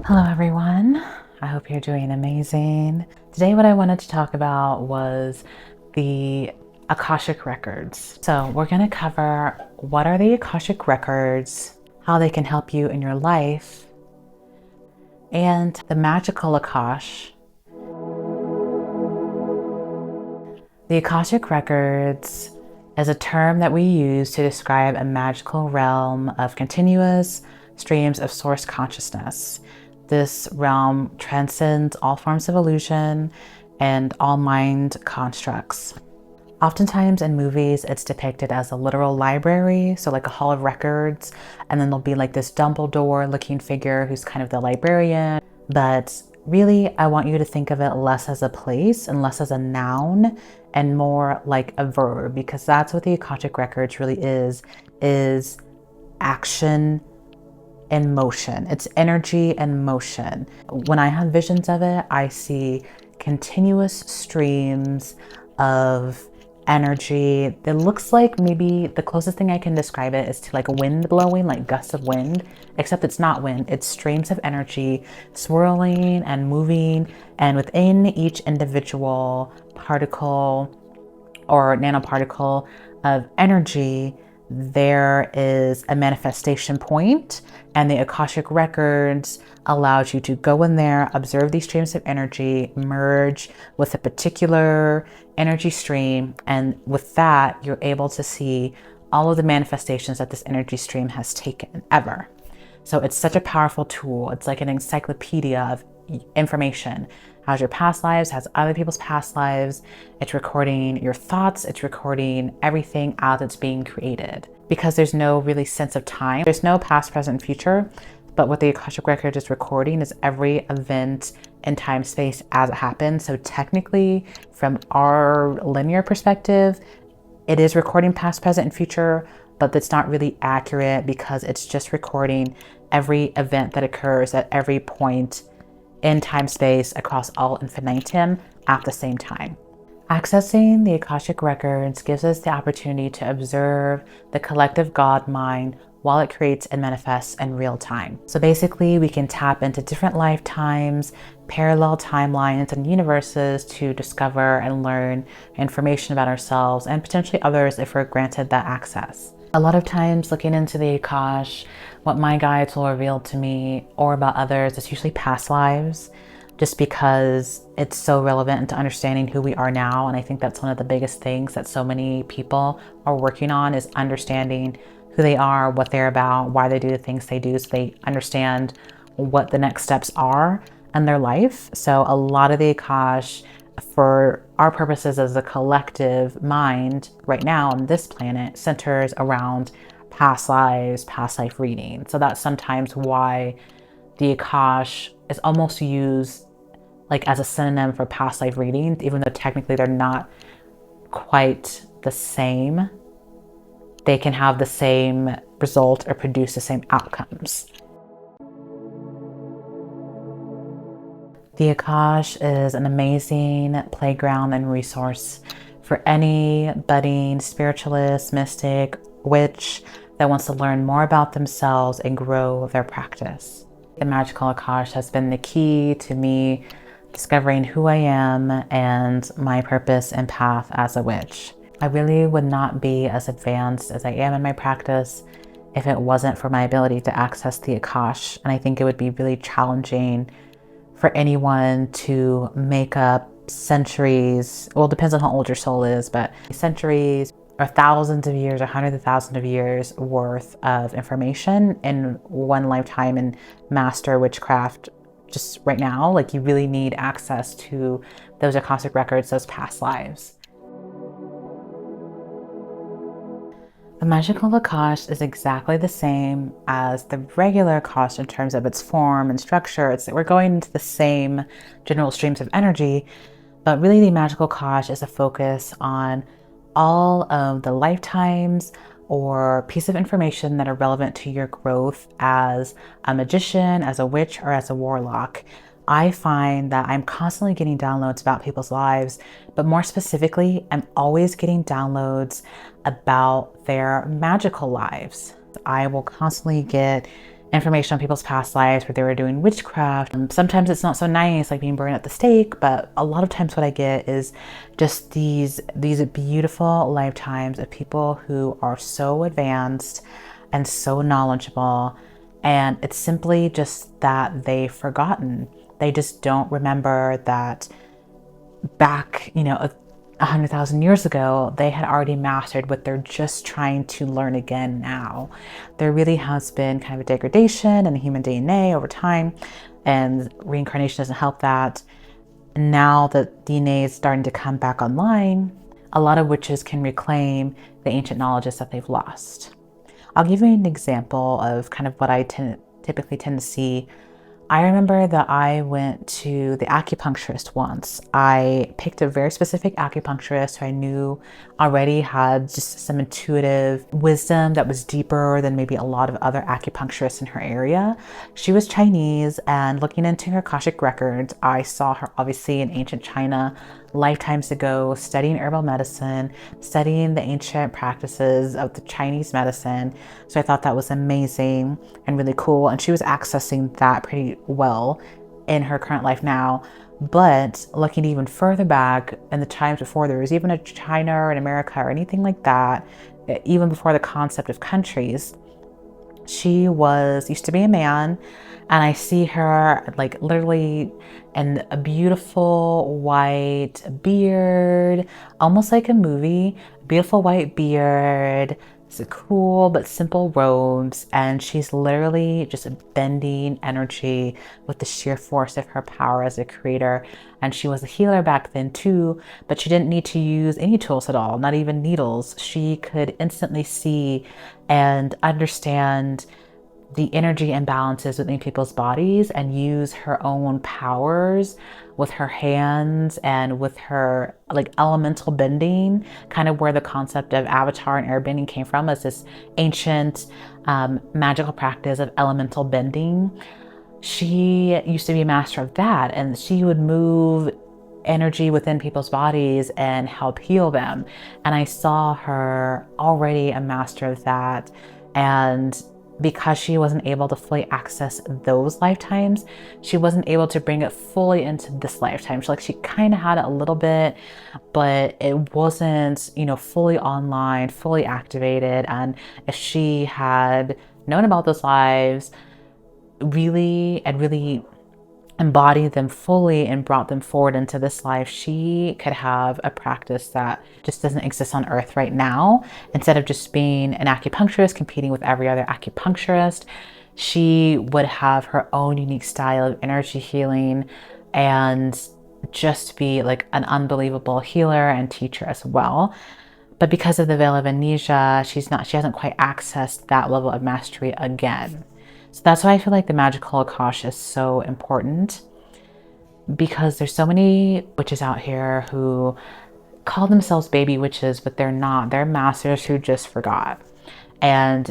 Hello everyone, I hope you're doing amazing. Today what I wanted to talk about was the Akashic Records. So we're going to cover what are the Akashic Records, how they can help you in your life, and the magical Akash. The Akashic Records is a term that we use to describe a magical realm of continuous streams of source consciousness. This realm transcends all forms of illusion and all mind constructs. Oftentimes in movies, it's depicted as a literal library, so like a hall of records, and then there'll be like this Dumbledore looking figure who's kind of the librarian. But really, I want you to think of it less as a place and less as a noun and more like a verb, because that's what the Akashic Records really is action and motion. It's energy and motion. When I have visions of it, I see continuous streams of energy. It looks like, maybe the closest thing I can describe it is to like wind blowing, like gusts of wind, except it's not wind, it's streams of energy swirling and moving. And within each individual particle or nanoparticle of energy, there is a manifestation point, and the Akashic Records allows you to go in there, observe these streams of energy, merge with a particular energy stream, and with that, you're able to see all of the manifestations that this energy stream has taken ever. So it's such a powerful tool. It's like an encyclopedia of information. Has your past lives, has other people's past lives. It's recording your thoughts. It's recording everything as it's being created. Because there's no really sense of time. There's no past, present, future. But what the Akashic Record is recording is every event in time, space as it happens. So technically, from our linear perspective, it is recording past, present, and future, but that's not really accurate because it's just recording every event that occurs at every point in time, space, across all infinitum at the same time. Accessing the Akashic Records gives us the opportunity to observe the collective God mind while it creates and manifests in real time. So basically, we can tap into different lifetimes, parallel timelines, and universes to discover and learn information about ourselves and potentially others if we're granted that access. A lot of times looking into the Akash, what my guides will reveal to me or about others is usually past lives, just because it's so relevant to understanding who we are now. And I think that's one of the biggest things that so many people are working on, is understanding who they are, what they're about, why they do the things they do, so they understand what the next steps are in their life. So a lot of the Akash, for our purposes as a collective mind right now on this planet, centers around past lives, past life reading. So that's sometimes why the Akash is almost used like as a synonym for past life reading, even though technically they're not quite the same. They can have the same result or produce the same outcomes. The Akash is an amazing playground and resource for any budding spiritualist, mystic, witch that wants to learn more about themselves and grow their practice. The magical Akash has been the key to me discovering who I am and my purpose and path as a witch. I really would not be as advanced as I am in my practice if it wasn't for my ability to access the Akash. And I think it would be really challenging for anyone to make up centuries, well, it depends on how old your soul is, but centuries or thousands of years or hundreds of thousands of years worth of information in one lifetime and master witchcraft just right now. Like, you really need access to those Akashic Records, those past lives. The magical Akash is exactly the same as the regular Akash in terms of its form and structure. It's that we're going into the same general streams of energy, but really the magical Akash is a focus on all of the lifetimes or piece of information that are relevant to your growth as a magician, as a witch, or as a warlock. I find that I'm constantly getting downloads about people's lives, but more specifically, I'm always getting downloads about their magical lives. I will constantly get information on people's past lives where they were doing witchcraft. Sometimes it's not so nice, like being burned at the stake, but a lot of times what I get is just these beautiful lifetimes of people who are so advanced and so knowledgeable, and it's simply just that they've forgotten. They just don't remember that back, 100,000 years ago, they had already mastered what they're just trying to learn again now. There really has been kind of a degradation in the human DNA over time, and reincarnation doesn't help that. Now that DNA is starting to come back online, a lot of witches can reclaim the ancient knowledges that they've lost. I'll give you an example of kind of what I typically tend to see. I remember that I went to the acupuncturist once. I picked a very specific acupuncturist who I knew already had just some intuitive wisdom that was deeper than maybe a lot of other acupuncturists in her area. She was Chinese, and looking into her Akashic Records, I saw her obviously in ancient China lifetimes ago, studying herbal medicine, studying the ancient practices of the Chinese medicine. So I thought that was amazing and really cool. And she was accessing that pretty well in her current life now. But looking even further back in the times before there was even a China or an America or anything like that, even before the concept of countries, she used to be a man, and I see her like literally in a beautiful white beard, almost like a movie, beautiful white beard, it's a cool but simple robes, and she's literally just bending energy with the sheer force of her power as a creator. And she was a healer back then too, but she didn't need to use any tools at all, not even needles. She could instantly see and understand the energy imbalances within people's bodies and use her own powers with her hands and with her like elemental bending, kind of where the concept of avatar and airbending came from, as this ancient magical practice of elemental bending. She used to be a master of that, and she would move energy within people's bodies and help heal them. And I saw her already a master of that, and because she wasn't able to fully access those lifetimes, she wasn't able to bring it fully into this lifetime. She kind of had it a little bit, but it wasn't, fully online, fully activated. And if she had known about those lives, really embodied them fully and brought them forward into this life, she could have a practice that just doesn't exist on earth right now. Instead of just being an acupuncturist competing with every other acupuncturist, she would have her own unique style of energy healing and just be like an unbelievable healer and teacher as well. But because of the veil of amnesia, she hasn't quite accessed that level of mastery again. So that's why I feel like the magical Akash is so important, because there's so many witches out here who call themselves baby witches, but they're not. They're masters who just forgot. And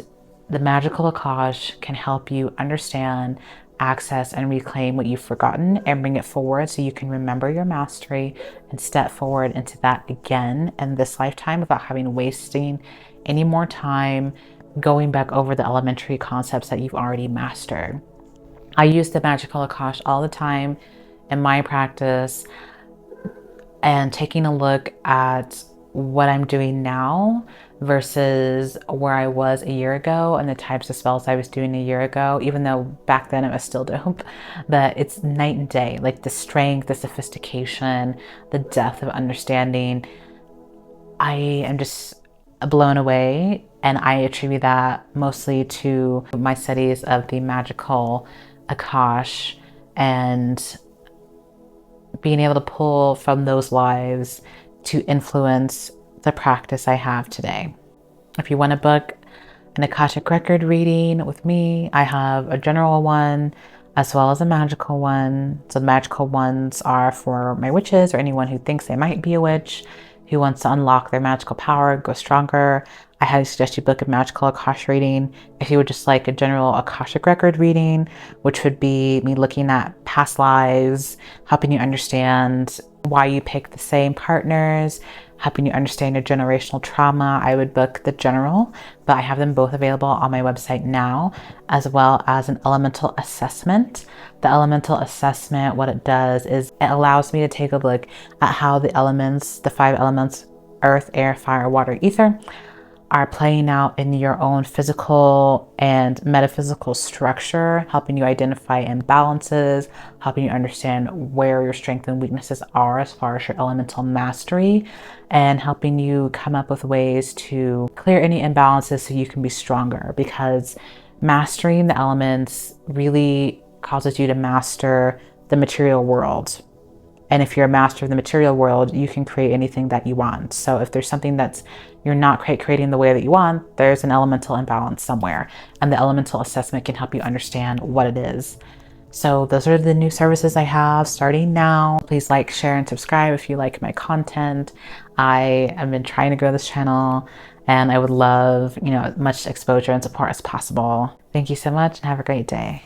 the magical Akash can help you understand, access, and reclaim what you've forgotten and bring it forward so you can remember your mastery and step forward into that again in this lifetime without wasting any more time going back over the elementary concepts that you've already mastered. I use the magical Akash all the time in my practice, and taking a look at what I'm doing now versus where I was a year ago and the types of spells I was doing a year ago, even though back then it was still dope, but it's night and day. Like the strength, the sophistication, the depth of understanding, I am just blown away. And I attribute that mostly to my studies of the magical Akash and being able to pull from those lives to influence the practice I have today. If you want to book an Akashic record reading with me, I have a general one as well as a magical one. So the magical ones are for my witches or anyone who thinks they might be a witch, who wants to unlock their magical power, go stronger. I highly suggest you book a magical Akash reading. If you would just like a general Akashic record reading, which would be me looking at past lives, helping you understand why you pick the same partners, helping you understand your generational trauma, I would book the general, but I have them both available on my website now, as well as an elemental assessment. The elemental assessment, what it does is it allows me to take a look at how the elements, the 5 elements, earth, air, fire, water, ether, are playing out in your own physical and metaphysical structure, helping you identify imbalances, helping you understand where your strengths and weaknesses are as far as your elemental mastery, and helping you come up with ways to clear any imbalances so you can be stronger, because mastering the elements really causes you to master the material world. And if you're a master of the material world, you can create anything that you want. So if there's something that's you're not quite creating the way that you want, there's an elemental imbalance somewhere. And the elemental assessment can help you understand what it is. So those are the new services I have starting now. Please like, share, and subscribe if you like my content. I have been trying to grow this channel, and I would love, as much exposure and support as possible. Thank you so much and have a great day.